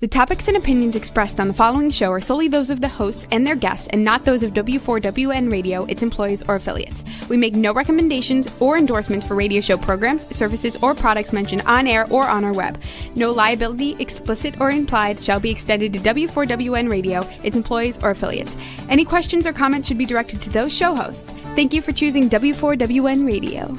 The topics and opinions expressed on the following show are solely those of the hosts and their guests and not those of W4WN Radio, its employees, or affiliates. We make no recommendations or endorsements for radio show programs, services, or products mentioned on air or on our web. No liability, explicit or implied, shall be extended to W4WN Radio, its employees, or affiliates. Any questions or comments should be directed to those show hosts. Thank you for choosing W4WN Radio.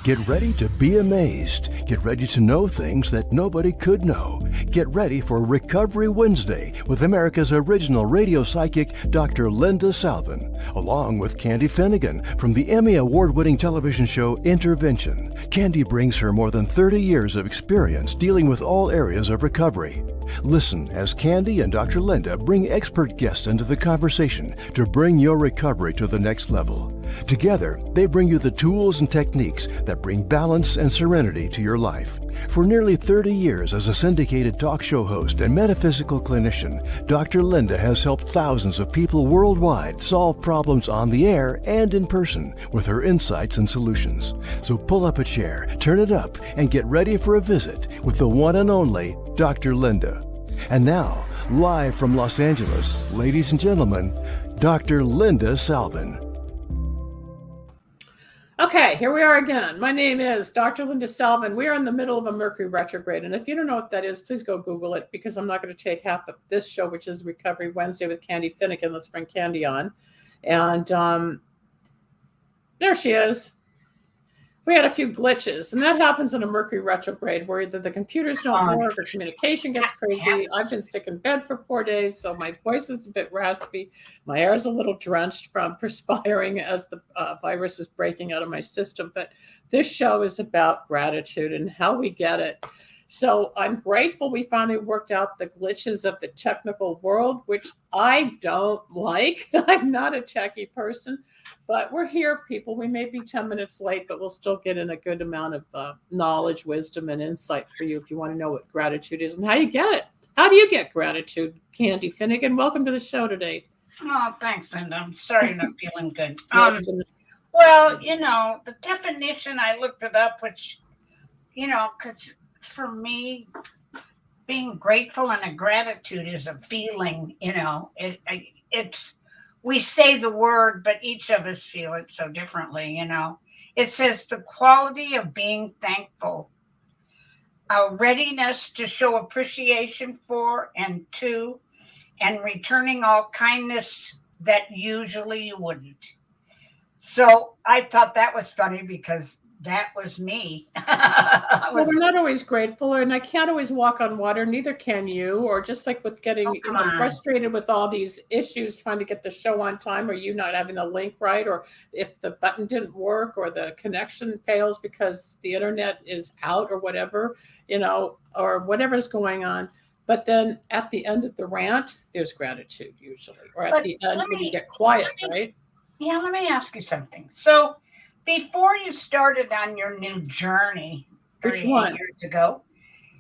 Get ready to be amazed. Get ready to know things that nobody could know. Get ready for Recovery Wednesday with America's original radio psychic, Dr. Linda Salvin, along with Candy Finnegan from the Emmy Award-winning television show Intervention. Candy brings her more than 30 years of experience dealing with all areas of recovery. Listen as Candy and Dr. Linda bring expert guests into the conversation to bring your recovery to the next level. Together, they bring you the tools and techniques that bring balance and serenity to your life. For nearly 30 years as a syndicated talk show host and metaphysical clinician, Dr. Linda has helped thousands of people worldwide solve problems on the air and in person with her insights and solutions. So pull up a chair, turn it up, and get ready for a visit with the one and only Dr. Linda. And now, live from Los Angeles, ladies and gentlemen, Dr. Linda Salvin. Okay, here we are again. My name is Dr. Linda Salvin. We are in the middle of a Mercury retrograde. And if you don't know what that is, please go Google it, because I'm not going to take half of this show, which is Recovery Wednesday with Candy Finnegan. Let's bring Candy on. And there she is. We had a few glitches, and that happens in a Mercury retrograde where either the computers don't work or communication gets crazy. I've been sick in bed for 4 days, so my voice is a bit raspy. My hair is a little drenched from perspiring as the virus is breaking out of my system. But this show is about gratitude and how we get it. So I'm grateful we finally worked out the glitches of the technical world, which I don't like. I'm not a techie person. But we're here, people. We may be 10 minutes late, but we'll still get in a good amount of knowledge, wisdom, and insight for you if you want to know what gratitude is and how you get it. How do you get gratitude? Candy Finnegan, welcome to the show today. Oh, thanks, Linda. I'm sorry you're not feeling good. Well, the definition, I looked it up, which, because for me, being grateful and a gratitude is a feeling, it's... We say the word, but each of us feel it so differently, It says the quality of being thankful, a readiness to show appreciation for and to, and returning all kindness that usually you wouldn't. So I thought that was funny because that was me. Well, we're not always grateful, and I can't always walk on water. Neither can you. Or just like with getting frustrated with all these issues, trying to get the show on time, or you not having the link right, or if the button didn't work, or the connection fails because the internet is out, or whatever, or whatever's going on. But then at the end of the rant, there's gratitude usually, or at the end when you get quiet, right? Yeah, let me ask you something. So before you started on your new journey 38 years ago,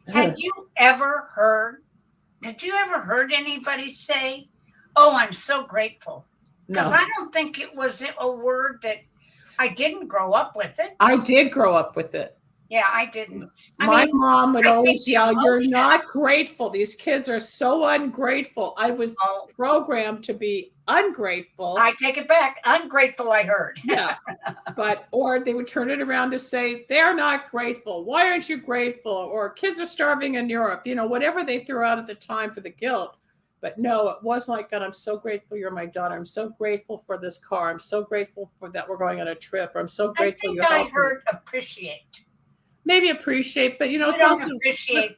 did you ever heard anybody say, "Oh, I'm so grateful"? Because I don't think it was a word that I didn't grow up with it. I did grow up with it. Yeah, I didn't. My mom would always yell, "You're not grateful. These kids are so ungrateful." I was programmed to be ungrateful. I take it back. Ungrateful, I heard. Yeah. Or they would turn it around to say, "They're not grateful. Why aren't you grateful?" Or "Kids are starving in Europe." Whatever they threw out at the time for the guilt. But no, it wasn't like that. "I'm so grateful you're my daughter. I'm so grateful for this car. I'm so grateful for that we're going on a trip. Or I'm so grateful you're helping." I heard appreciate. Maybe appreciate, but it's also 50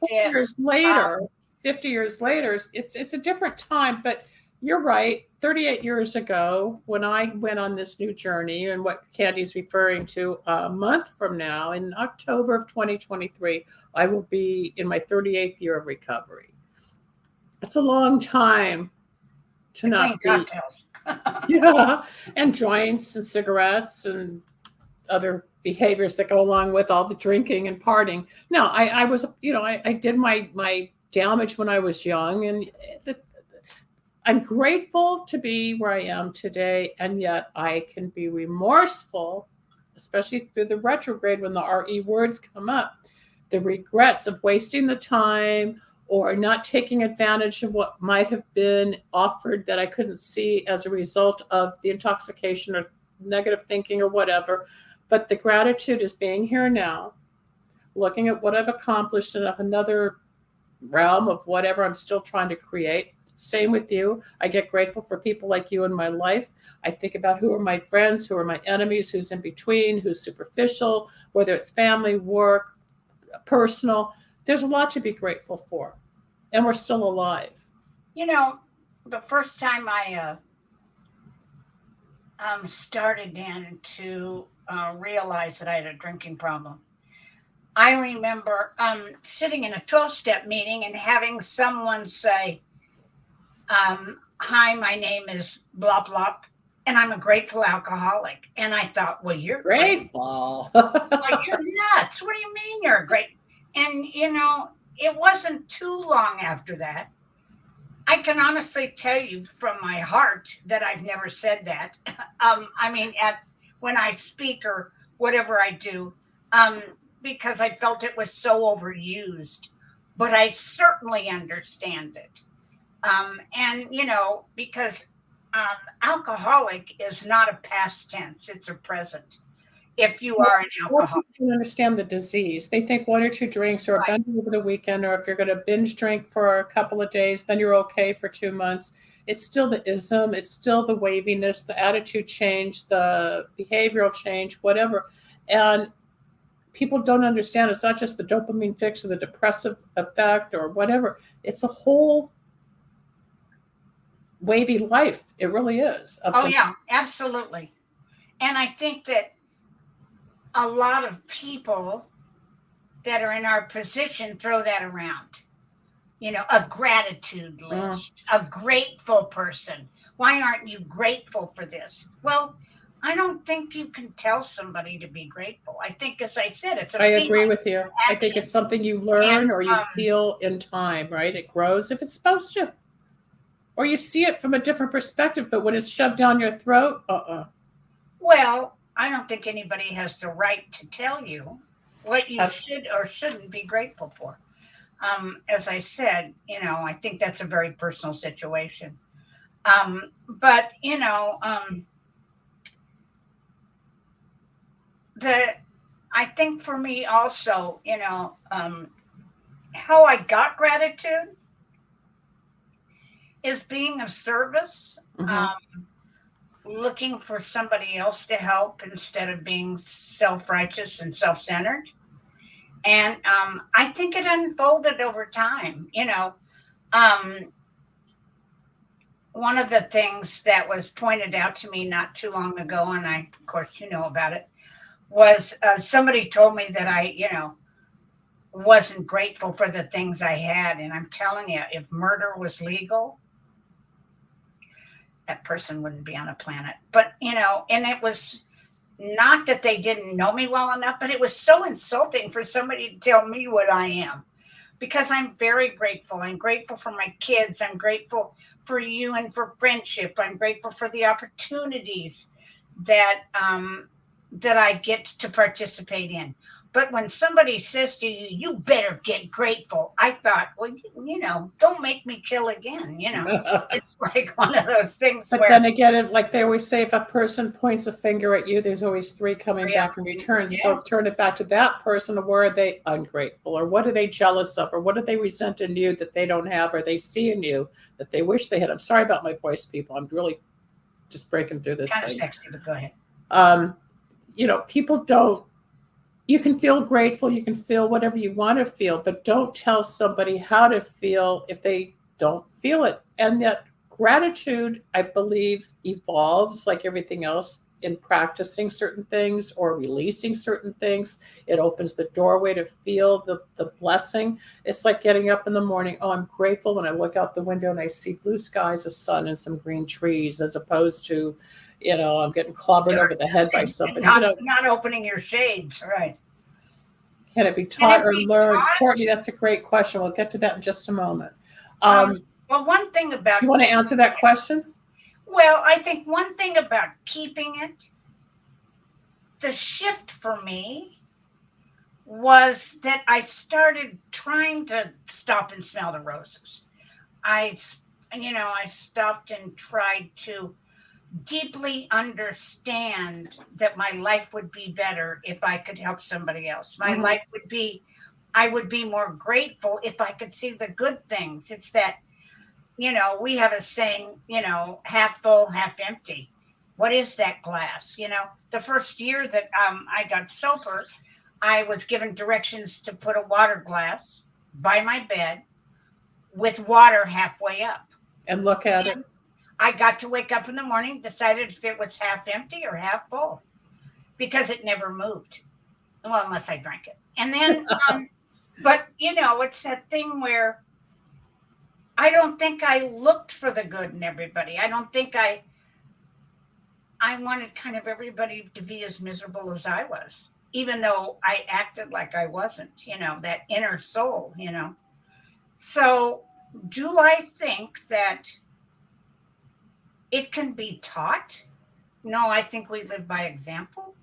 years later, it's a different time. But you're right. 38 years ago, when I went on this new journey, and what Candy's referring to, a month from now, in October of 2023, I will be in my 38th year of recovery. It's a long time to not be. Yeah, and joints and cigarettes and other behaviors that go along with all the drinking and partying. No, I was, I did my damage when I was young, and I'm grateful to be where I am today, and yet I can be remorseful, especially through the retrograde when the RE words come up, the regrets of wasting the time or not taking advantage of what might have been offered that I couldn't see as a result of the intoxication or negative thinking or whatever. But the gratitude is being here now, looking at what I've accomplished in another realm of whatever I'm still trying to create. Same with you. I get grateful for people like you in my life. I think about who are my friends, who are my enemies, who's in between, who's superficial, whether it's family, work, personal. There's a lot to be grateful for. And we're still alive. You know, the first time I started Dan to realize that I had a drinking problem, I remember sitting in a 12-step meeting and having someone say, hi, my name is blah, blah, and I'm a grateful alcoholic. And I thought, well, you're grateful. Well, you're nuts. What do you mean you're great? And, you know, it wasn't too long after that. I can honestly tell you from my heart that I've never said that. I mean, when I speak or whatever I do, because I felt it was so overused, but I certainly understand it. And, you know, because alcoholic is not a past tense, it's a present. If you are an alcoholic. People understand the disease. They think 1 or 2 drinks or a bender over the weekend, or if you're going to binge drink for a couple of days, then you're okay for 2 months. It's still the ism. It's still the waviness, the attitude change, the behavioral change, whatever. And people don't understand. It's not just the dopamine fix or the depressive effect or whatever. It's a whole wavy life. It really is. Yeah, absolutely. And I think that a lot of people that are in our position throw that around. You know, a gratitude list, a grateful person. Why aren't you grateful for this? Well, I don't think you can tell somebody to be grateful. I think, as I said, it's I agree with you. I think it's something you learn or you feel in time, right? It grows if it's supposed to. Or you see it from a different perspective, but when it's shoved down your throat, Well, I don't think anybody has the right to tell you what you should or shouldn't be grateful for. As I said, you know, I think that's a very personal situation. But, you know, I think for me also, you know, how I got gratitude is being of service. Looking for somebody else to help instead of being self-righteous and self-centered. And I think it unfolded over time. You know, one of the things that was pointed out to me not too long ago, and I, of course, you know about it, was somebody told me that I, you know, wasn't grateful for the things I had. And I'm telling you, if murder was legal, that person wouldn't be on a planet. But, you know, and it was not that they didn't know me well enough, but it was so insulting for somebody to tell me what I am, because I'm very grateful. I'm grateful for my kids. I'm grateful for you and for friendship. I'm grateful for the opportunities that that I get to participate in. But when somebody says to you, you better get grateful, I thought, well, you know, don't make me kill again. You know, it's like one of those things. But then again, like they always say, if a person points a finger at you, there's always 3 coming back in return. Yeah. So turn it back to that person. Where are they ungrateful? Or what are they jealous of? Or what do they resent in you that they don't have, or they see in you that they wish they had? I'm sorry about my voice, people. I'm really just breaking through this kind thing. Of sexy, but go ahead. You know, people don't. You can feel grateful, you can feel whatever you want to feel, but don't tell somebody how to feel if they don't feel it. And that gratitude, I believe, evolves like everything else in practicing certain things or releasing certain things. It opens the doorway to feel the blessing. It's like getting up in the morning. Oh, I'm grateful when I look out the window and I see blue skies, a sun, and some green trees, as opposed to, you know, I'm getting clobbered over the head by somebody. Not opening your shades, right? Can it be taught or learned? Courtney, that's a great question. We'll get to that in just a moment. Well, one thing about... You want to answer that question? Well, I think one thing about keeping it, the shift for me was that I started trying to stop and smell the roses. I stopped and tried to deeply understand that my life would be better if I could help somebody else. My life would be, I would be more grateful if I could see the good things. It's that, we have a saying, half full, half empty. What is that glass? The first year that I got sober, I was given directions to put a water glass by my bed with water halfway up. And look at it. I got to wake up in the morning, decided if it was half empty or half full, because it never moved. Well, unless I drank it. And then, but it's that thing where I don't think I looked for the good in everybody. I don't think I wanted kind of everybody to be as miserable as I was, even though I acted like I wasn't, that inner soul, So do I think that it can be taught? No, I think we live by example.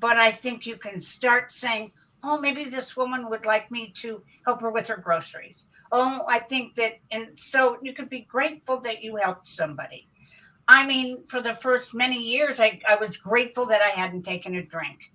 But I think you can start saying, oh, maybe this woman would like me to help her with her groceries. Oh, I think that, and so you could be grateful that you helped somebody. I mean, for the first many years, I was grateful that I hadn't taken a drink.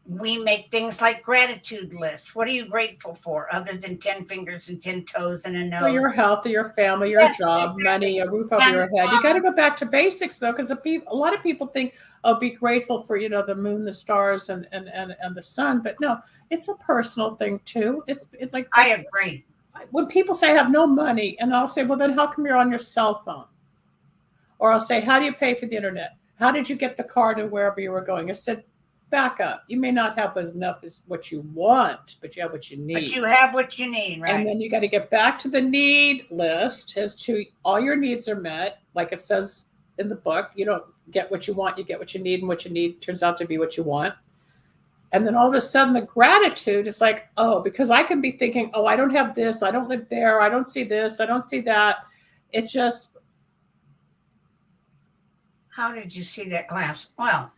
We make things like gratitude lists. What are you grateful for other than 10 fingers and 10 toes and a nose? For your health, your family, your job, exactly. Money, a roof over your head. You got to go back to basics, though, because a lot of people think, oh, be grateful for, the moon, the stars, and the sun. But no, it's a personal thing, too. It's like I agree. When people say I have no money, and I'll say, well, then how come you're on your cell phone? Or I'll say, how do you pay for the internet? How did you get the car to wherever you were going? I said, back up. You may not have enough as what you want, but you have what you need. But you have what you need, right? And then you got to get back to the need list as to all your needs are met. Like it says in the book, you don't get what you want, you get what you need, and what you need turns out to be what you want. And then all of a sudden the gratitude is like, oh, because I can be thinking, oh, I don't have this, I don't live there, I don't see this, I don't see that. It just. How did you see that glass? Well,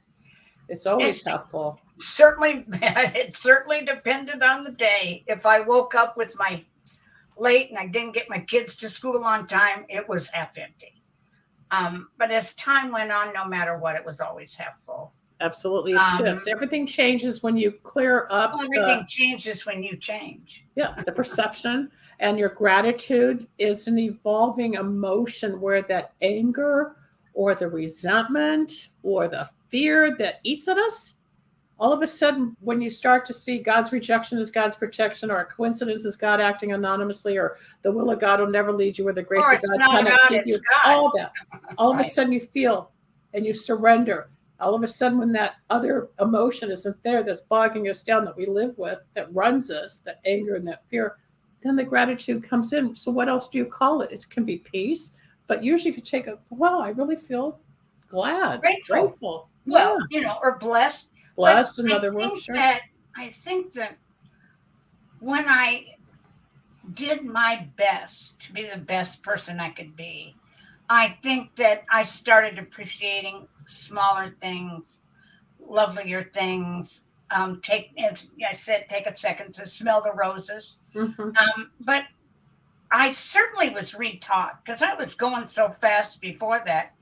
it's always half full. Certainly, it certainly depended on the day. If I woke up with my late and I didn't get my kids to school on time, it was half empty. But as time went on, no matter what, it was always half full. Absolutely. It shifts. Everything changes when you clear up. Everything changes when you change. Yeah, the perception. And your gratitude is an evolving emotion where that anger or the resentment or the fear that eats at us, all of a sudden, when you start to see God's rejection is God's protection, or a coincidence is God acting anonymously, or the will of God will never lead you, or the grace of God cannot keep you, all that. All of a sudden you feel and you surrender. All of a sudden, when that other emotion isn't there that's bogging us down, that we live with, that runs us, that anger and that fear, then the gratitude comes in. So what else do you call it? It can be peace. But usually if you take wow, I really feel glad, grateful. Well, or blessed. Blessed, another word, sure. I think that when I did my best to be the best person I could be, I think that I started appreciating smaller things, lovelier things. Take a second to smell the roses. Mm-hmm. But I certainly was retaught because I was going so fast before that.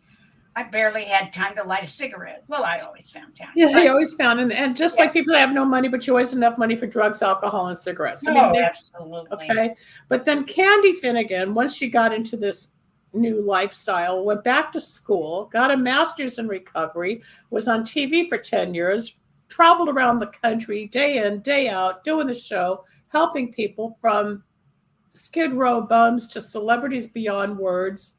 I barely had time to light a cigarette. Well, I always found time. Yeah, they always found. And just like people that have no money, but you always have enough money for drugs, alcohol, and cigarettes. Absolutely. Okay. But then Candy Finnegan, once she got into this new lifestyle, went back to school, got a master's in recovery, was on TV for 10 years, traveled around the country day in, day out, doing the show, helping people from Skid Row bums to celebrities beyond words,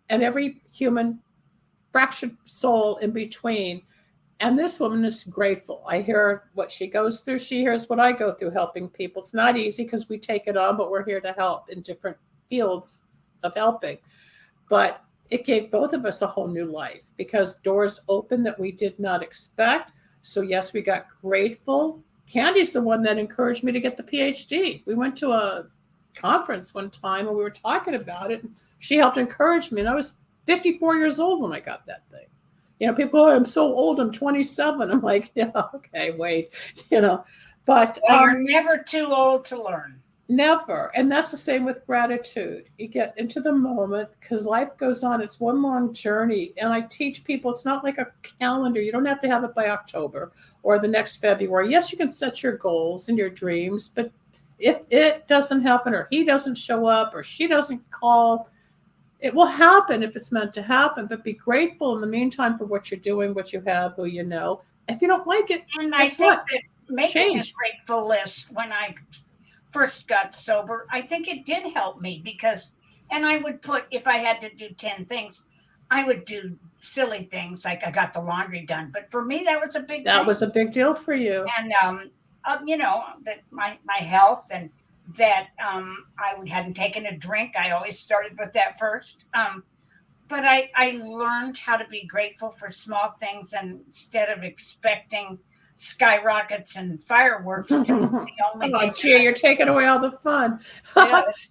and every human fractured soul in between. And this woman is grateful. I hear what she goes through. She hears what I go through helping people. It's not easy because we take it on, but we're here to help in different fields of helping. But it gave both of us a whole new life because doors opened that we did not expect. So yes, we got grateful. Candy's the one that encouraged me to get the PhD. We went to a conference one time and we were talking about it. She helped encourage me. And I was 54 years old when I got that thing. You know, people, oh, I'm so old, I'm 27. I'm like, yeah, okay, wait, you know, but you're never too old to learn. Never. And that's the same with gratitude. You get into the moment because life goes on. It's one long journey. And I teach people it's not like a calendar. You don't have to have it by October or the next February. Yes, you can set your goals and your dreams, but if it doesn't happen or he doesn't show up or she doesn't call, it will happen if it's meant to happen. But be grateful in the meantime for what you're doing, what you have, who you know. If you don't like it, and I think that making a grateful list when I first got sober, I think it did help me because, and I would put, if I had to do 10 things, I would do silly things like I got the laundry done. But for me, that was a big That was a big deal for you. And, you know, that my health and that I hadn't taken a drink. I always started with that first. But I learned how to be grateful for small things, and instead of expecting skyrockets and fireworks. The only thing gee, you're taking away all the fun.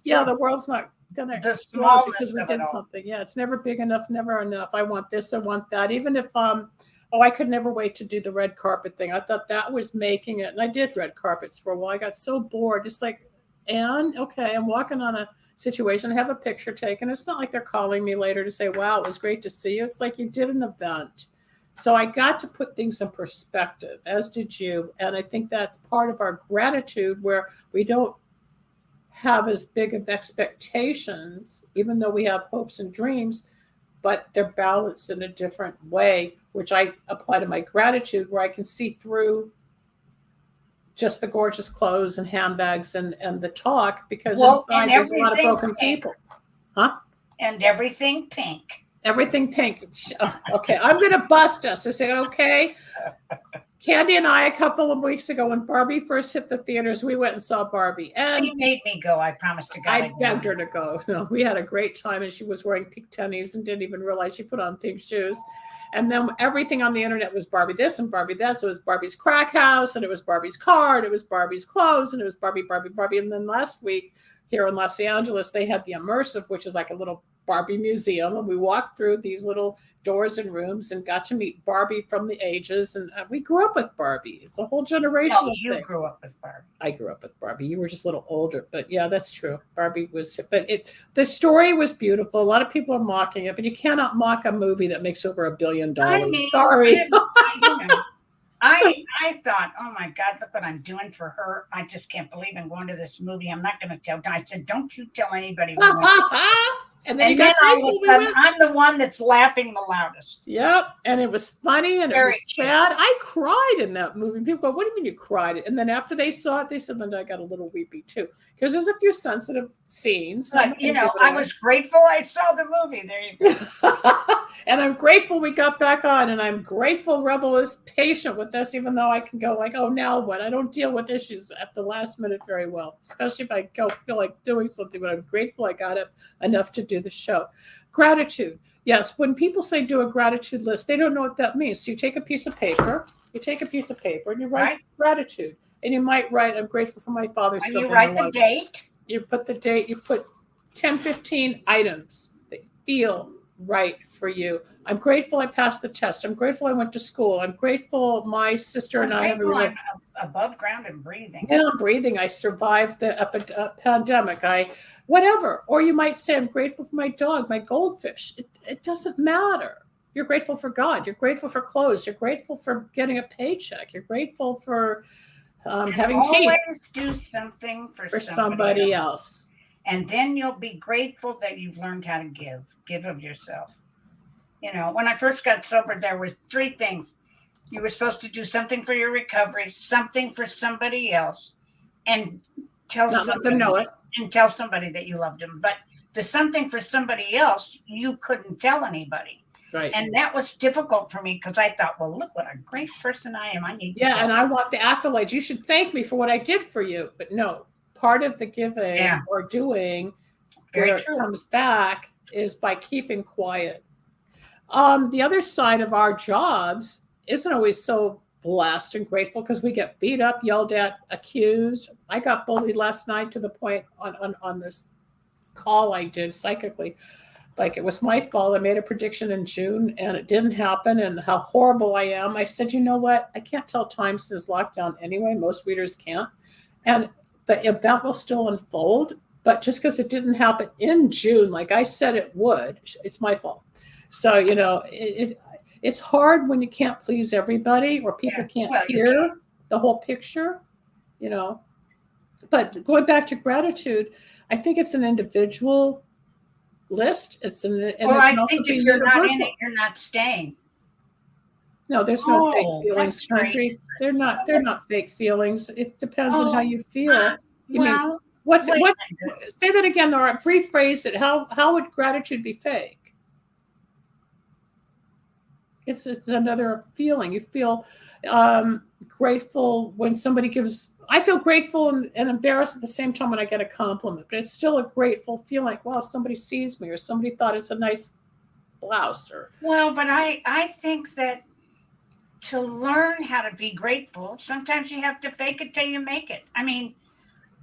Yeah, the world's not going to explode because we did something. Yeah, it's never big enough, never enough. I want this, I want that. Even if, I could never wait to do the red carpet thing. I thought that was making it. And I did red carpets for a while. I got so bored. Just like, and okay, I'm walking on a situation. I have a picture taken. It's not like they're calling me later to say, wow, it was great to see you. It's like you did an event. So I got to put things in perspective, as did you. And I think that's part of our gratitude, where we don't have as big of expectations, even though we have hopes and dreams, but they're balanced in a different way, which I apply to my gratitude, where I can see through just the gorgeous clothes and handbags and the talk, because inside there's a lot of broken people. Huh? And everything pink. Everything pink. Okay, I'm going to bust us. Is it okay? Candy and I, a couple of weeks ago, when Barbie first hit the theaters, we went and saw Barbie. And she made me go. I promised to go. I begged her to go. No, we had a great time, and she was wearing pink tennies and didn't even realize she put on pink shoes. And then everything on the internet was Barbie this and Barbie that. So it was Barbie's crack house, and it was Barbie's car, and it was Barbie's clothes, and it was Barbie. And then last week here in Los Angeles, they had the Immersive, which is like a little Barbie museum, and we walked through these little doors and rooms and got to meet Barbie from the ages. And we grew up with Barbie. It's a whole generation. No, you grew up with Barbie. I grew up with Barbie. You were just a little older, but yeah, that's true. Barbie was, but the story was beautiful. A lot of people are mocking it, but you cannot mock a movie that makes over $1 billion. Sorry. I thought, oh my God, look what I'm doing for her. I just can't believe I'm going to this movie. I'm not going to tell. I said, don't you tell anybody. And then I'm the one that's laughing the loudest. Yep. And it was funny and it was sad. I cried in that movie. People go, what do you mean you cried? And then after they saw it, they said, Linda, I got a little weepy too. Because there's a few sensitive scenes. But, I was grateful I saw the movie. There you go. And I'm grateful we got back on. And I'm grateful Rebel is patient with us, even though I can go like, oh, now what? I don't deal with issues at the last minute very well, especially if I feel like doing something. But I'm grateful I got up enough to do the show. Gratitude. Yes, when people say do a gratitude list, they don't know what that means. So you take a piece of paper, and you write gratitude. And you might write, I'm grateful for my father's. And you write the date. You put the date, you put 10, 15 items that feel right for you. I'm grateful I passed the test. I'm grateful I went to school. I'm grateful my sister and I have I'm above ground and breathing. Yeah, I'm breathing. I survived the pandemic. Whatever. Or you might say, I'm grateful for my dog, my goldfish. It doesn't matter. You're grateful for God. You're grateful for clothes. You're grateful for getting a paycheck. You're grateful for having teeth. Always do something for somebody else. And then you'll be grateful that you've learned how to give of yourself. When I first got sober, there were 3 things. You were supposed to do something for your recovery, something for somebody else, and let them know it. And tell somebody that you loved them. But the something for somebody else, you couldn't tell anybody. Right. And that was difficult for me because I thought, well, look what a great person I am. I need to and I want the accolades. You should thank me for what I did for you. But no, part of the giving or doing where it comes back is by keeping quiet. The other side of our jobs isn't always so blessed and grateful because we get beat up, yelled at, accused. I got bullied last night to the point on this call I did psychically. Like, it was my fault. I made a prediction in June and it didn't happen, and how horrible I am. I said, you know what? I can't tell time since lockdown anyway. Most readers can't. And the event will still unfold. But just because it didn't happen in June, like I said it would, it's my fault. So, it's hard when you can't please everybody, or people can't hear the whole picture, But going back to gratitude, I think it's an individual list. I think if you're not in it, you're not staying. No, there's no fake feelings, country. They're not fake feelings. It depends on how you feel. Say that again, Laura. Rephrase it. How would gratitude be fake? It's another feeling. You feel grateful when somebody gives. I feel grateful and embarrassed at the same time when I get a compliment, but it's still a grateful feeling. Like, wow, somebody sees me, or somebody thought it's a nice blouse. But I think that to learn how to be grateful, sometimes you have to fake it till you make it. I mean,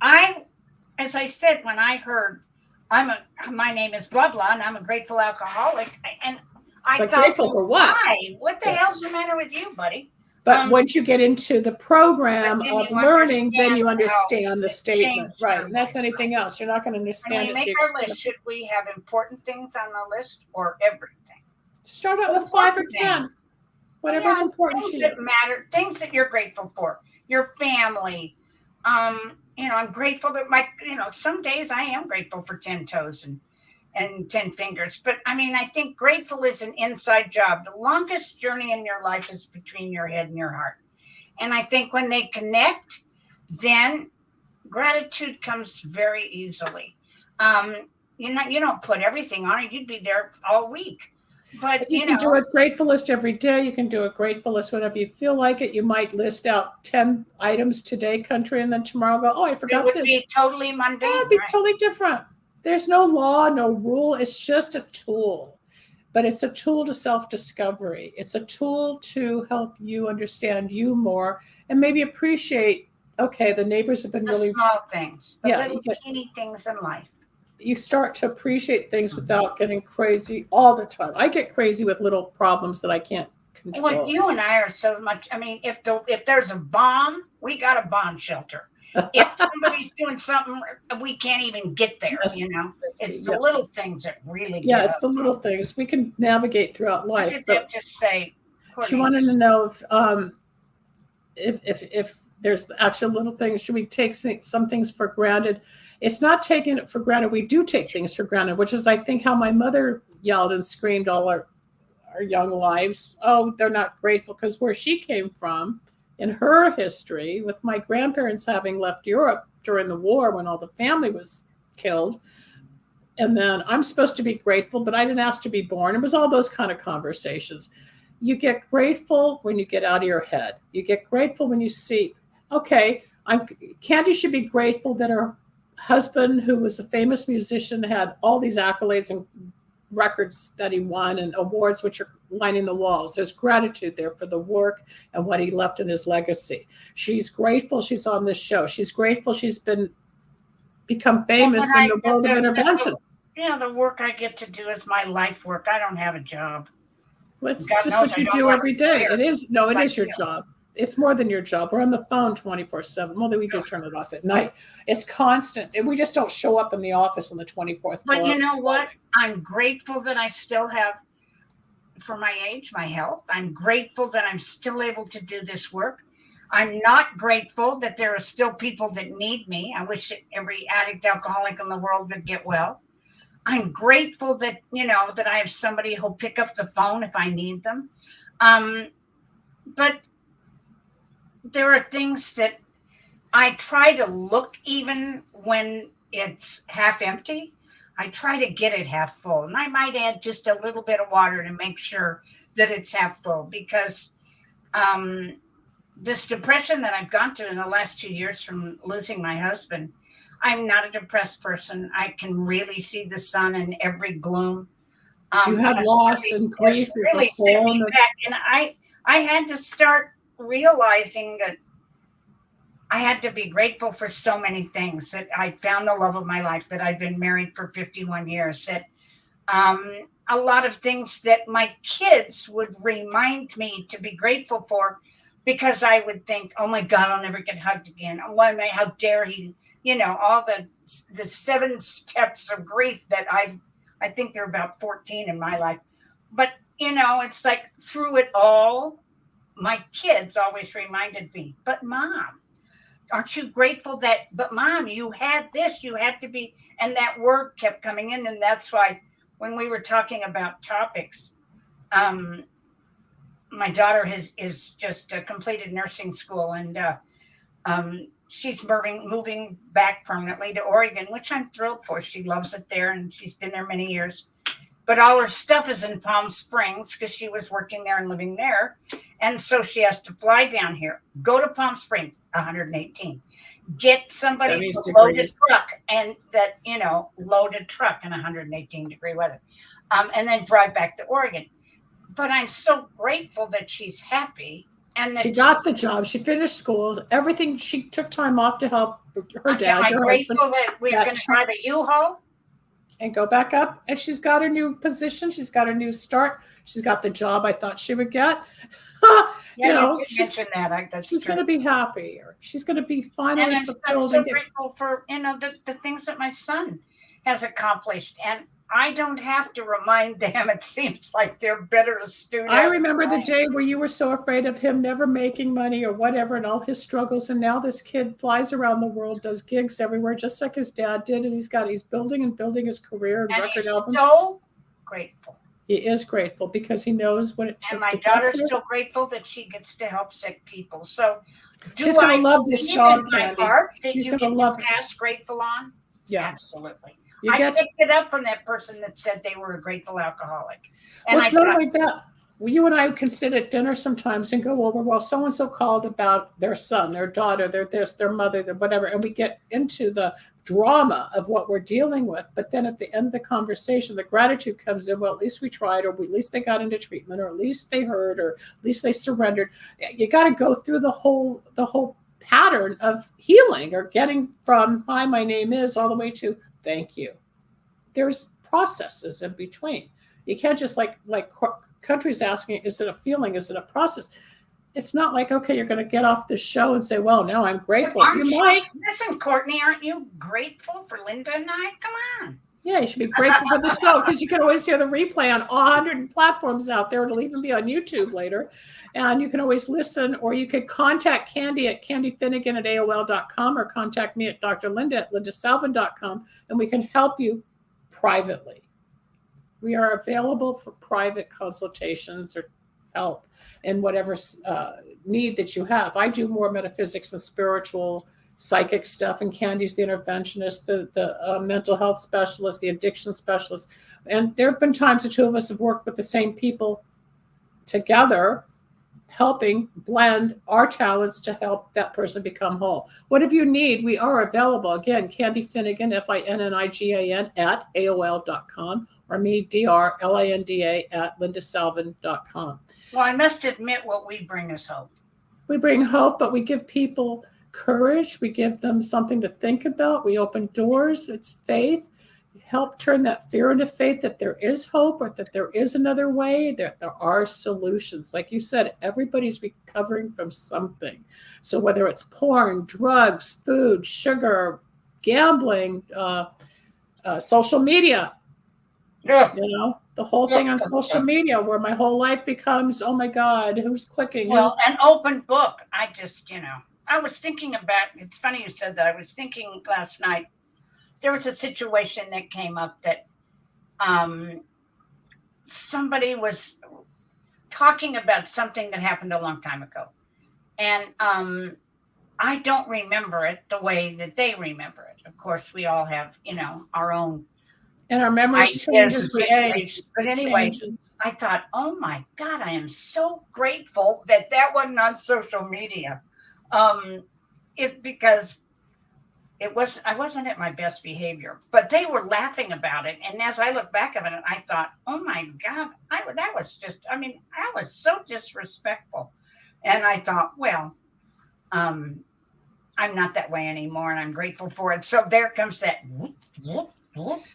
as I said, when I heard my name is blah blah, and I'm a grateful alcoholic, and I thought, grateful for what? Why? What the hell's the matter with you, buddy? But once you get into the program of learning, then you understand the statement, right? And that's anything else. You're not going to understand it. When we make our list, should we have important things on the list or everything? Start out with 5 or 10. Whatever's important to you. Things that matter, things that you're grateful for, your family. I'm grateful that some days I am grateful for 10 toes and 10 fingers. But I mean, I think grateful is an inside job. The longest journey in your life is between your head and your heart. And I think when they connect, then gratitude comes very easily. You don't put everything on it. You'd be there all week. But you can do a grateful list every day. You can do a grateful list whenever you feel like it. You might list out 10 items today, country, and then tomorrow go, oh, I forgot this. It would be totally mundane. It would be totally different. There's no law, no rule. It's just a tool. But it's a tool to self-discovery. It's a tool to help you understand you more and maybe appreciate, okay, the neighbors have been really small things. The little teeny things in life. You start to appreciate things without getting crazy all the time. I get crazy with little problems that I can't control. Well, you and I are so much. I mean, if there's a bomb, we got a bomb shelter. If somebody's doing something, we can't even get there. It's the little things that really. Yeah, it's the little things. We can navigate throughout life. But just say. She wanted to know if there's actual little things. Should we take some things for granted? It's not taking it for granted. We do take things for granted, which is, I think, how my mother yelled and screamed all our young lives. Oh, they're not grateful, because where she came from in her history, with my grandparents having left Europe during the war when all the family was killed. And then I'm supposed to be grateful, but I didn't ask to be born. It was all those kind of conversations. You get grateful when you get out of your head. You get grateful when you see, okay, Candy should be grateful that her husband, who was a famous musician, had all these accolades and records that he won and awards which are lining the walls. There's gratitude there for the work and what he left in his legacy. She's grateful she's on this show. She's grateful she's become famous in the world of intervention. The work I get to do is my life work. I don't have a job. Well, it's just what you do every day. It is your job. It's more than your job. We're on the phone 24/7. Well, then we do turn it off at night. It's constant. And we just don't show up in the office on the 24th floor. But you know what? I'm grateful that I still have, for my age, my health. I'm grateful that I'm still able to do this work. I'm not grateful that there are still people that need me. I wish that every addict, alcoholic in the world would get well. I'm grateful that, that I have somebody who'll pick up the phone if I need them. But there are things that I try to look, even when it's half empty, I try to get it half full. And I might add just a little bit of water to make sure that it's half full, because this depression that I've gone through in the last 2 years from losing my husband, I'm not a depressed person. I can really see the sun in every gloom. You had loss and grief. Really set me back. And I had to start realizing that I had to be grateful for so many things, that I found the love of my life, that I'd been married for 51 years, that A lot of things that my kids would remind me to be grateful for, because I would think, oh my God, I'll never get hugged again. Oh, how dare he? All the 7 steps of grief that I think there are about 14 in my life. But, it's like through it all, my kids always reminded me, but Mom, aren't you grateful but Mom, you had this, you had to be, and that word kept coming in. And that's why when we were talking about topics, my daughter is just completed nursing school, and she's moving back permanently to Oregon, which I'm thrilled for. She loves it there, and she's been there many years. But all her stuff is in Palm Springs because she was working there and living there. And so she has to fly down here, go to Palm Springs, 118, get somebody to load a truck, and load a truck in 118 degree weather, and then drive back to Oregon. But I'm so grateful that she's happy. And that she got the job. She finished school. Everything. She took time off to help her dad. I'm grateful that we're going to drive a U-Haul and go back up. And she's got her new position. She's got her new start. She's got the job I thought she would get. She's going to be happy. She's going to be finally fulfilled. I'm so grateful for the things that my son has accomplished, and I don't have to remind them. It seems like they're better students. I remember the day where you were so afraid of him never making money or whatever, and all his struggles. And now this kid flies around the world, does gigs everywhere, just like his dad did. And he's building his career and record albums. So grateful. He is grateful because he knows what it takes. And my daughter's still grateful that she gets to help sick people. So she's going to love this job, Candy. She's going to love pass grateful on? Yeah. Absolutely. I picked it up from that person that said they were a grateful alcoholic. And it's not like that. You and I can sit at dinner sometimes and go over, well, so-and-so called about their son, their daughter, their mother, their whatever. And we get into the drama of what we're dealing with. But then at the end of the conversation, the gratitude comes in, well, at least we tried, or at least they got into treatment, or at least they heard, or at least they surrendered. You got to go through the whole pattern of healing, or getting from, hi, my name is, all the way to, thank you. There's processes in between. You can't just like country's asking, is it a feeling? Is it a process? It's not like, okay, you're going to get off this show and say, well, no, I'm grateful. Listen, Courtney, aren't you grateful for Linda and I? Come on. Yeah, you should be grateful for the show, because you can always hear the replay on 100 platforms out there. It'll even be on YouTube later. And you can always listen, or you could contact Candy at candyfinnegan@AOL.com, or contact me at Dr. Linda at lindasalvin.com, and we can help you privately. We are available for private consultations or help in whatever need that you have. I do more metaphysics and spiritual, psychic stuff, and Candy's the interventionist, the mental health specialist, the addiction specialist. And there have been times the two of us have worked with the same people together, helping blend our talents to help that person become whole. Whatever you need, we are available. Again, Candy Finnegan, FINNIGAN at AOL.com, or me, DRLINDA at lindasalvin.com. Well, I must admit, what we bring is hope. We bring hope, but we give people courage. We give them something to think about. We open doors. It's faith. Help turn that fear into faith, that there is hope, or that there is another way, that there are solutions. Like you said, everybody's recovering from something. So whether it's porn, drugs, food, sugar, gambling, social media, the whole thing on social media, where my whole life becomes, oh my God, who's clicking? Well, an open book. I was thinking about, it's funny you said that. I was thinking last night, there was a situation that came up that somebody was talking about something that happened a long time ago. And I don't remember it the way that they remember it. Of course, we all have, our own. And our memories change as we age. But anyway, I thought, oh my God, I am so grateful that wasn't on social media. Because I wasn't at my best behavior, but they were laughing about it. And as I look back at it, I thought, oh my God, I was so disrespectful. And I thought, well, I I'm not that way anymore, and I'm grateful for it. So there comes that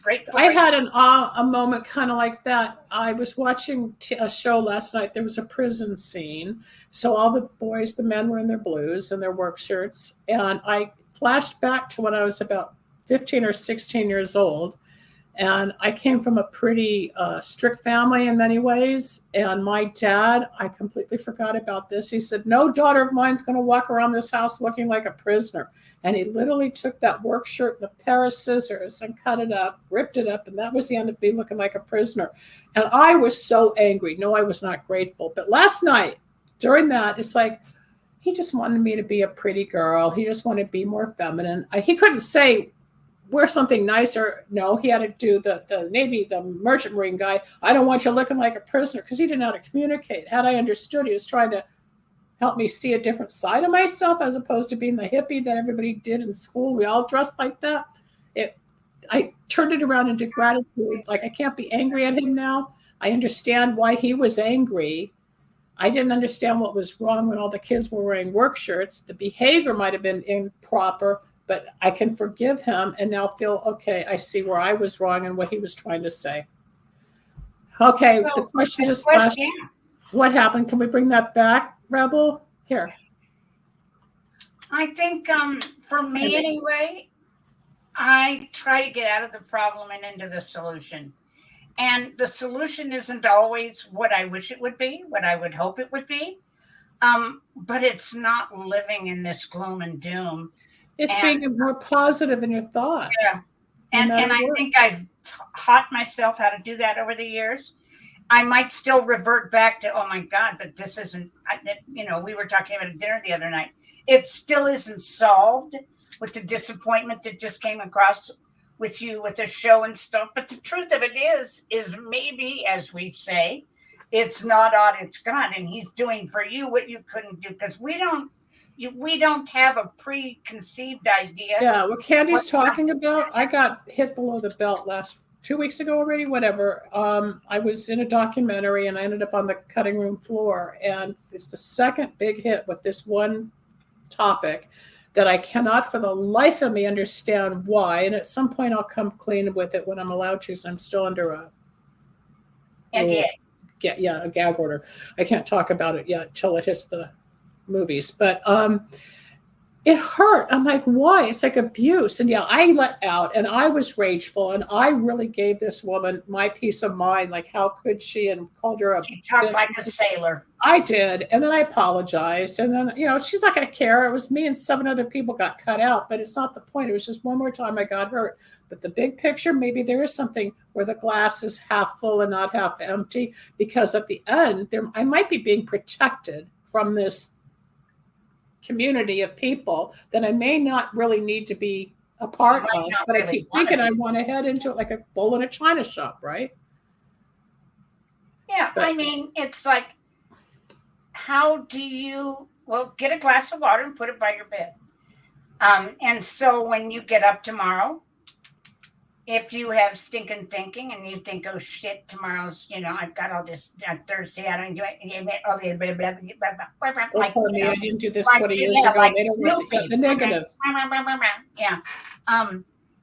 grateful. I had a moment kind of like that. I was watching a show last night. There was a prison scene. So all the boys, the men were in their blues and their work shirts. And I flashed back to when I was about 15 or 16 years old. And I came from a pretty strict family in many ways. And my dad, I completely forgot about this. He said, no daughter of mine's going to walk around this house looking like a prisoner. And he literally took that work shirt and a pair of scissors and cut it up, ripped it up. And that was the end of me looking like a prisoner. And I was so angry. No, I was not grateful. But last night during that, it's like, he just wanted me to be a pretty girl. He just wanted to be more feminine. He couldn't say, wear something nicer. No, he had to do the Navy, the merchant marine guy. I don't want you looking like a prisoner, because he didn't know how to communicate. Had I understood, he was trying to help me see a different side of myself, as opposed to being the hippie that everybody did in school. We all dressed like that. I turned it around into gratitude. Like, I can't be angry at him now. I understand why he was angry. I didn't understand what was wrong when all the kids were wearing work shirts. The behavior might have been improper, but I can forgive him and now feel, okay, I see where I was wrong and what he was trying to say. Okay, so the question just flashed. What happened? Can we bring that back, Rebel? Here. I think for me anyway, I try to get out of the problem and into the solution. And the solution isn't always what I wish it would be, what I would hope it would be. But it's not living in this gloom and doom. It's being more positive in your thoughts. Yeah. And I think I've taught myself how to do that over the years. I might still revert back to, oh my God, but this isn't, we were talking about a dinner the other night. It still isn't solved with the disappointment that just came across with you with the show and stuff. But the truth of it is maybe, as we say, it's not odd, it's God. And he's doing for you what you couldn't do, because we don't have a preconceived idea. Yeah, what Candy's talking about, I got hit below the belt 2 weeks ago already, whatever. I was in a documentary and I ended up on the cutting room floor. And it's the second big hit with this one topic that I cannot for the life of me understand why. And at some point I'll come clean with it when I'm allowed to. So I'm still under a gag order. I can't talk about it yet till it hits the movies. But it hurt. I'm like, why? It's like abuse. And I let out and I was rageful and I really gave this woman my peace of mind. Like, how could she? And called her She talked like a sailor. I did. And then I apologized. And then, she's not going to care. It was me and 7 other people got cut out, but it's not the point. It was just one more time I got hurt. But the big picture, maybe there is something where the glass is half full and not half empty, because at the end, I might be being protected from this community of people that I may not really need to be a part of, but I keep thinking I want to head into it like a bull in a china shop, right? Yeah, but, it's like, how do you, get a glass of water and put it by your bed. And so when you get up tomorrow, if you have stinking thinking and you think, oh shit, tomorrow's, I've got all this Thursday, I don't do it. I didn't do this 20 years ago. They don't want the negative. Yeah.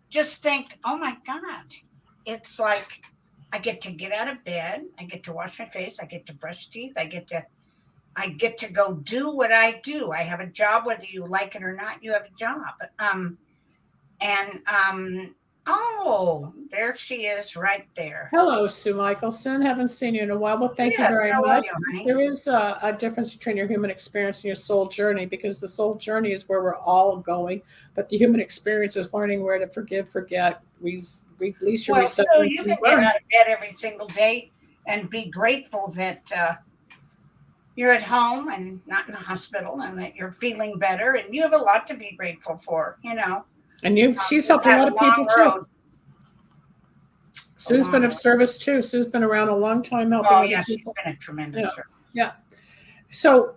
Just think, oh my God. It's like, I get to get out of bed. I get to wash my face. I get to brush teeth. I get to go do what I do. I have a job, whether you like it or not, you have a job. Oh, there she is right there. Hello, Sue Michelson. Haven't seen you in a while. Well, thank you very much. There is a difference between your human experience and your soul journey, because the soul journey is where we're all going, but the human experience is learning where to forgive, forget, release your resentments. So you can get out of bed every single day and be grateful that you're at home and not in the hospital, and that you're feeling better, and you have a lot to be grateful for, And she's helped a lot of people too. Sue's been of service too. Sue's been around a long time helping other people. She's been a tremendous service. Yeah. So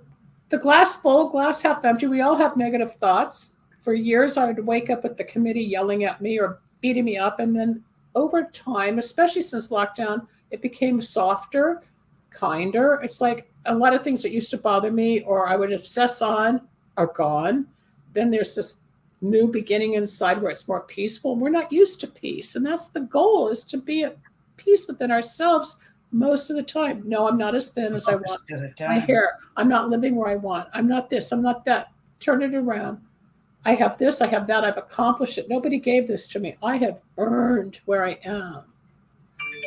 the glass full, glass half empty. We all have negative thoughts. For years, I would wake up with the committee yelling at me or beating me up. And then over time, especially since lockdown, it became softer, kinder. It's like a lot of things that used to bother me or I would obsess on are gone. Then there's this new beginning inside where it's more peaceful. We're not used to peace. And that's the goal, is to be at peace within ourselves most of the time. No, I'm not as thin as I want. My hair, I'm not living where I want. I'm not this, I'm not that. Turn it around. I have this, I have that. I've accomplished it. Nobody gave this to me. I have earned where I am.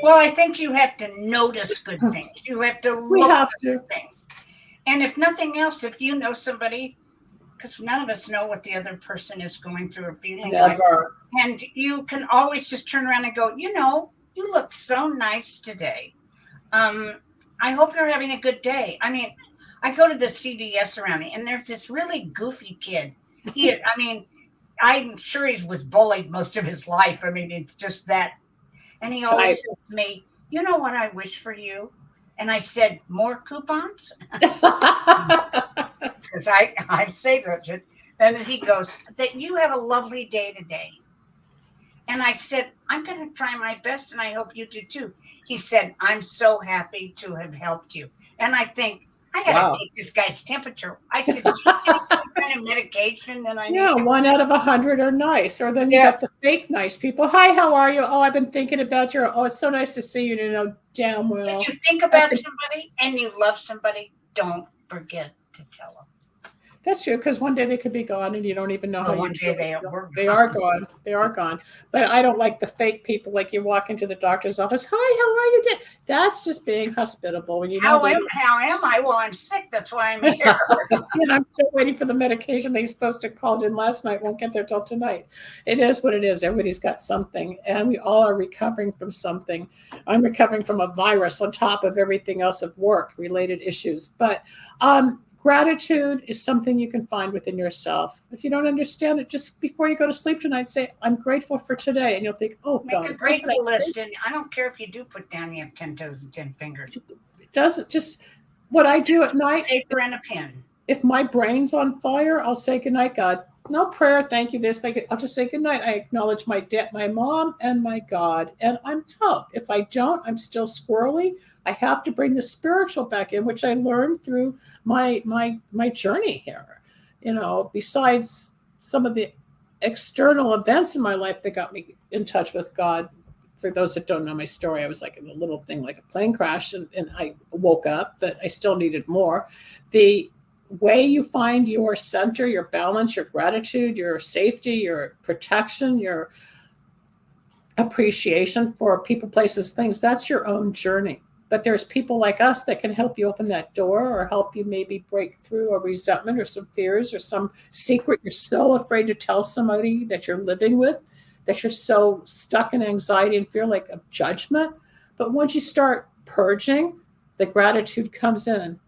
Well, I think you have to notice good things. You have to look at good things. And if nothing else, if you know somebody, because none of us know what the other person is going through or feeling like. And you can always just turn around and go, you look so nice today. I hope you're having a good day. I mean, I go to the CVS around me, and there's this really goofy kid. I'm sure he was bullied most of his life. I mean, it's just that. And he always says to me, you know what I wish for you? And I said, more coupons? Because I say that. And he goes, that you have a lovely day today. And I said, I'm going to try my best, and I hope you do too. He said, I'm so happy to have helped you. And I think, I got to take this guy's temperature. I said, do you take some kind of medication? And I 1 out of 100 are nice. Or then you got the fake nice people. Hi, how are you? Oh, I've been thinking about you. Oh, it's so nice to see you. Damn well. If you think about somebody and you love somebody, don't forget to tell them. That's true, because one day they could be gone and you don't even know how one day they are gone. They are gone. But I don't like the fake people, like you walk into the doctor's office. Hi, how are you? That's just being hospitable. When you how am I? Well, I'm sick. That's why I'm here. And I'm still waiting for the medication they're supposed to call in last night. Won't get there till tonight. It is what it is. Everybody's got something, and we all are recovering from something. I'm recovering from a virus on top of everything else of work-related issues. But gratitude is something you can find within yourself. If you don't understand it, just before you go to sleep tonight, say, I'm grateful for today. And you'll think, oh, God. Make a grateful list. And I don't care if you do put down you have 10 toes and 10 fingers. It doesn't. Just what I do at night. Paper and a pen. If my brain's on fire, I'll say, good night, God. No prayer, thank you, this, thank you. I'll just say good night. I acknowledge my mom and my God, and I'm out. If I don't, I'm still squirrely. I have to bring the spiritual back in, which I learned through my journey here. Besides some of the external events in my life that got me in touch with God. For those that don't know my story, I was like in a little thing like a plane crash, and I woke up, but I still needed more. The way you find your center, your balance, your gratitude, your safety, your protection, your appreciation for people, places, things, that's your own journey. But there's people like us that can help you open that door, or help you maybe break through a resentment or some fears or some secret you're so afraid to tell somebody that you're living with, that you're so stuck in anxiety and fear, like of judgment. But once you start purging, the gratitude comes in.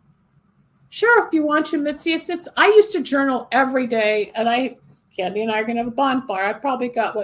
Sure, if you want to, Mitzi, it's I used to journal every day, and Candy and I are going to have a bonfire. I probably got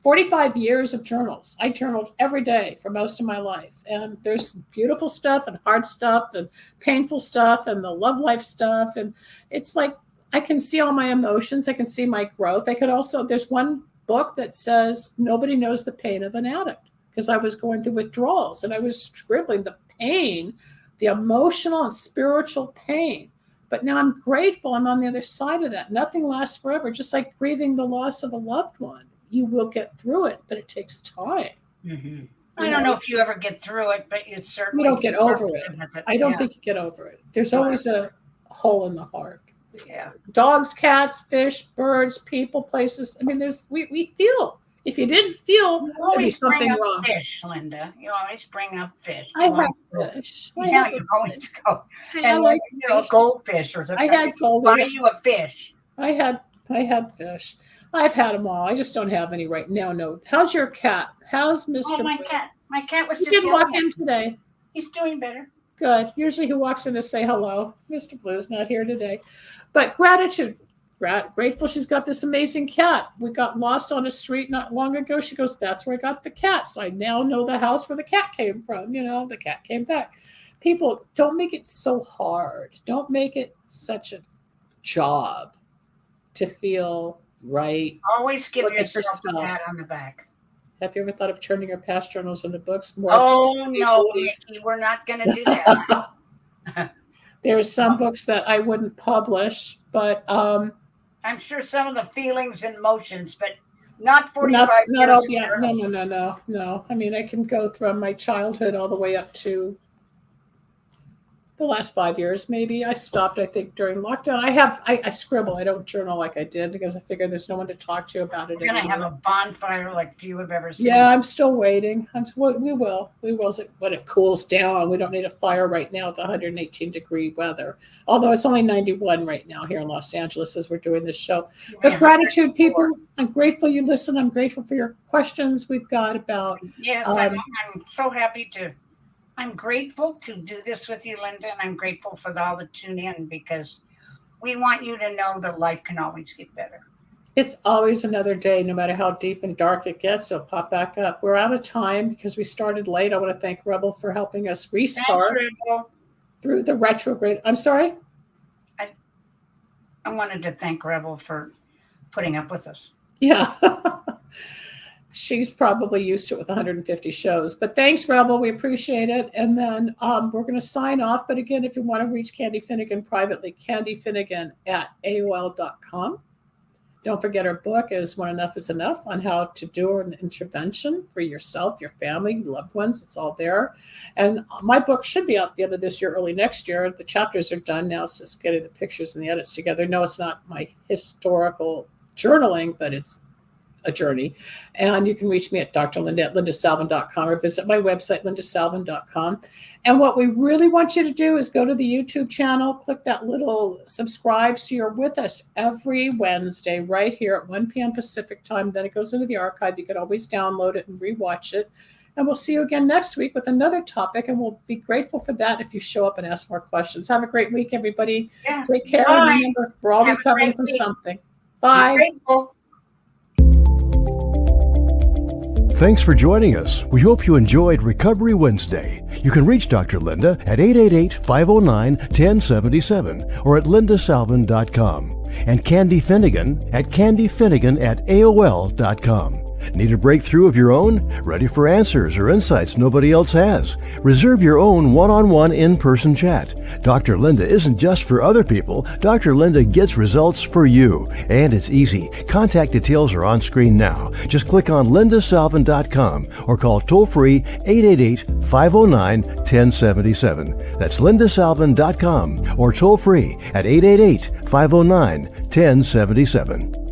45 years of journals. I journaled every day for most of my life. And there's beautiful stuff and hard stuff and painful stuff and the love life stuff. And it's like, I can see all my emotions. I can see my growth. There's one book that says nobody knows the pain of an addict, because I was going through withdrawals and I was scribbling the pain, the emotional and spiritual pain. But now I'm grateful I'm on the other side of that. Nothing lasts forever, just like grieving the loss of a loved one. You will get through it, but it takes time. Mm-hmm. I don't know if you ever get through it, but you certainly don't get over it. I don't think you get over it. There's always a hole in the heart. Yeah. Dogs, cats, fish, birds, people, places. I mean, we feel. If you didn't feel, you always there'd be something bring up wrong. Fish, Linda. You always bring up fish. I have fish. Yeah, you always go. And like goldfish or something. I had goldfish. Buy you a fish. I had fish. I've had them all. I just don't have any right now. No. How's your cat? How's Mr. Oh, my cat. My cat was He did walk in today. He's doing better. Good. Usually he walks in to say hello. Mr. Blue's not here today. But gratitude. Grateful she's got this amazing cat. We got lost on a street not long ago. She goes, that's where I got the cat. So I now know the house where the cat came from. The cat came back. People, don't make it so hard. Don't make it such a job to feel right. Always give yourself a pat on the back. Have you ever thought of turning your past journals into books? No, Nikki, we're not going to do that. There's some books that I wouldn't publish, but I'm sure some of the feelings and emotions, but not 45 not years. all, yeah, no. I mean, I can go from my childhood all the way up to the last 5 years, maybe. I stopped, I think, during lockdown. I scribble. I don't journal like I did because I figured there's no one to talk to about it. We're going to have a bonfire like few have ever seen. Yeah, I'm still waiting. We will. When it cools down. We don't need a fire right now at the 118-degree weather. Although it's only 91 right now here in Los Angeles as we're doing this show. But gratitude, people. I'm grateful you listen. I'm grateful for your questions we've got about. Yes, I'm so happy to. I'm grateful to do this with you, Linda, and I'm grateful for all the tune in because we want you to know that life can always get better. It's always another day, no matter how deep and dark it gets. It'll pop back up. We're out of time because we started late. I want to thank Rebel for helping us restart through the retrograde. I'm sorry? I wanted to thank Rebel for putting up with us. Yeah. She's probably used to it with 150 shows. But thanks, Rebel. We appreciate it. And then we're going to sign off. But again, if you want to reach Candy Finnegan privately, candyfinnegan@aol.com. Don't forget our book is When Enough is Enough on how to do an intervention for yourself, your family, loved ones. It's all there. And my book should be out at the end of this year, early next year. The chapters are done now. It's just getting the pictures and the edits together. No, it's not my historical journaling, but it's a journey. And you can reach me at Dr. Linda at lindasalvin.com or visit my website, lindasalvin.com. And what we really want you to do is go to the YouTube channel, click that little subscribe so you're with us every Wednesday right here at 1 p.m. Pacific time. Then it goes into the archive. You can always download it and rewatch it. And we'll see you again next week with another topic. And we'll be grateful for that if you show up and ask more questions. Have a great week, everybody. Yeah. Take care. Bye. And remember, we're all recovering from something. Bye. Thanks for joining us. We hope you enjoyed Recovery Wednesday. You can reach Dr. Linda at 888-509-1077 or at lindasalvin.com and Candy Finnegan at candyfinnegan@aol.com. Need a breakthrough of your own? Ready for answers or insights nobody else has? Reserve your own one-on-one in-person chat. Dr. Linda isn't just for other people. Dr. Linda gets results for you. And it's easy. Contact details are on screen now. Just click on lindasalvin.com or call toll-free 888-509-1077. That's lindasalvin.com or toll-free at 888-509-1077.